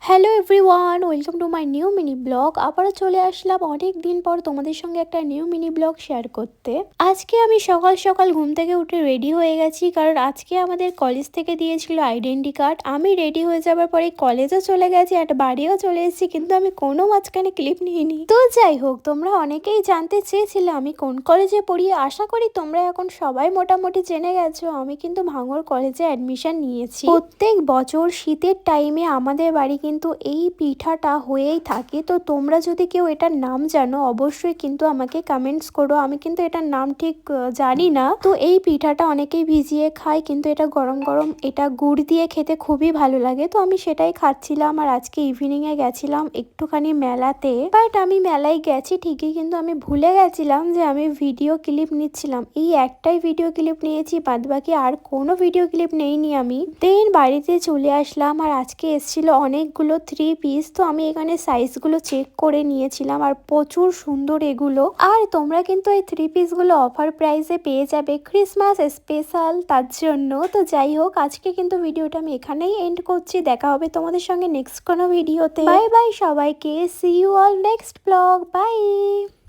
Hello everyone, welcome to my new mini blog. আবারও চলে আসলাম অনেক দিন পর তোমাদের সঙ্গে একটা নিউ মিনি ব্লগ শেয়ার করতে। আজকে আমি সকাল সকাল ঘুম থেকে উঠে রেডি হয়ে গেছি, কারণ আজকে আমাদের কলেজ থেকে দিয়েছিল আইডেন্টি কার্ড। আমি রেডি হয়ে যাবার পরে কলেজও চলে গেছি, একটা বাড়িও চলে এসেছি, কিন্তু আমি কোনো মাঝখানে ক্লিপ নিইনি। তো যাই হোক, তোমরা অনেকেই জানতে চেয়েছিলে আমি কোন কলেজে পড়ি। আশা করি তোমরা এখন সবাই মোটামুটি জেনে গেছো। আমি কিন্তু ভাঙড় কলেজে অ্যাডমিশন নিয়েছি। প্রত্যেক বছর শীতের টাইমে আমাদের বাড়ি কিন্তু এই পিঠাটা হয়েই থাকে। তো তোমরা যদি কেউ এটার নাম জানো অবশ্যই কিন্তু আমাকে কমেন্টস করো। আমি কিন্তু এটার নাম ঠিক জানি না। তো এই পিঠাটা অনেকেই ভিজিয়ে খায়, কিন্তু এটা গরম গরম এটা গুড় দিয়ে খেতে খুবই ভালো লাগে। তো আমি সেটাই খাচ্ছিলাম। আর আজকে ইভিনিং এ গেছিলাম একটুখানি মেলাতে, বাট আমি মেলায় গেছি ঠিকই, কিন্তু আমি ভুলে গেছিলাম যে আমি ভিডিও ক্লিপ নিচ্ছিলাম। এই একটাই ভিডিও ক্লিপ নিয়েছি, বাদ বাকি আর কোনো ভিডিও ক্লিপ নেইনি আমি। দেন বাড়িতে চলে আসলাম। আর আজকে এসেছিল অনেকগুলো 3 পিস। তো আমি এখানে সাইজগুলো চেক করে নিয়েছিলাম, আর প্রচুর সুন্দর এগুলো। আর তোমরা কিন্তু এই 3 পিসগুলো অফার প্রাইসে পেয়ে যাবে ক্রিসমাস স্পেশাল, তার জন্য। তো যাই হোক, আজকে কিন্তু ভিডিওটা আমি এখানেই এন্ড করছি। দেখা হবে তোমাদের সঙ্গে নেক্সট কোনো ভিডিওতে। বাই বাই সবাইকে, see you all next blog, by.